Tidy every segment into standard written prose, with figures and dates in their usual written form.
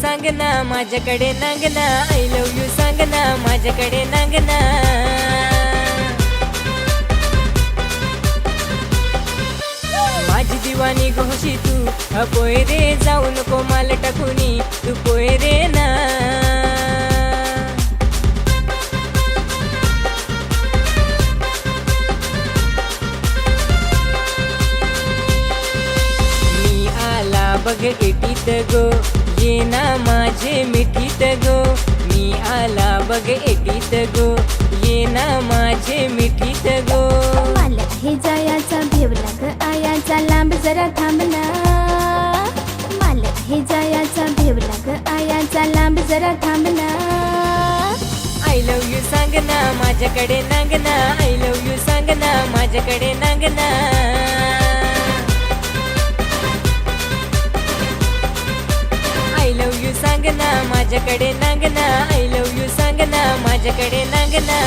सांग ना माझ्याकडे नांग ना, आय लव्ह यू सांग ना माझ्याकडे नांग ना. माझी दिवाणी घोशी तू पोय रे, जाऊ नको माल टाकूनी तू पोय रे ना. मी आला बघ एटीत गो, ये ना माझे मिठीत गो. मी आला बघ एटीत गो, ये ना माझे मिठीत गो. मला हे जायाचा भेवला ग आयाचा, लांब जरा थांबना. मला हे जायाचा भेवला ग आयाचा, लांब जरा थांबना. आय लव्ह यू सांग ना माझ्याकडे नांग ना, आय लव्ह यू सांग ना माझ्याकडे नांग ना. आय लव्ह यू सांग ना माझ्याकडे नांग ना, आय लव्ह यू सांग ना माझ्याकडे नांग ना.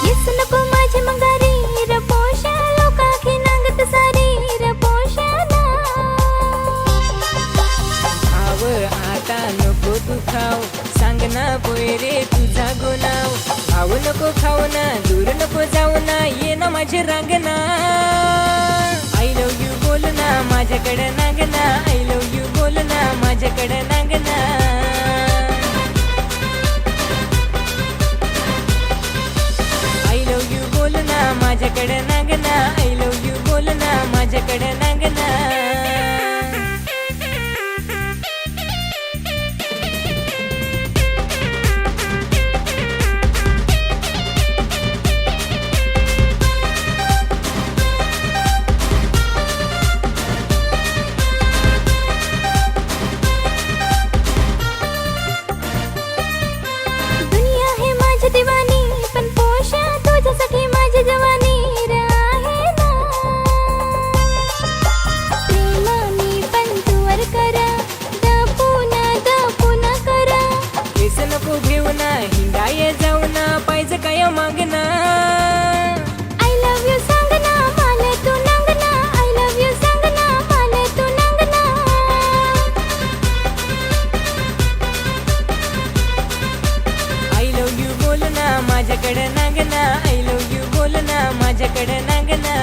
येस नको माझी मंगारी र पोषा, लोकाखी नांगत सारी र पोषाला. भाव आता नको तू खाऊ, सांग ना पोय रे तुझा गुनाव. भाव नको खाऊ ना, दूर नको जाऊ ना, ये ना माझे रांग ना. आय लव्ह यू बोल ना माझ्याकडे नांग ना, आय लव्ह यू बोल ना माझ्याकडे नांग ना. आय लव्ह यू बोल ना माझ्याकडे नांग ना, आय लव्ह यू बोल ना माझ्याकडे नांग ना. दुनिया है माझी दिवानी, पण पोषा तुझ्यासाठी माझी जवानी र आहे ना. प्रेमाने पण तुवर करा, दपुना करा. केस नको घेऊ ना, हिंडाये जाऊ ना, पाहिजे काय मागना. आय लव्ह यू सांग ना मला तू नांग ना, आय लव्ह यू सांग ना मला तू नांग ना. आय लव्ह यू बोल ना माझ्याकडे नांग ना, आय लव्ह यू बोल ना माझ्याकडे नांग ना.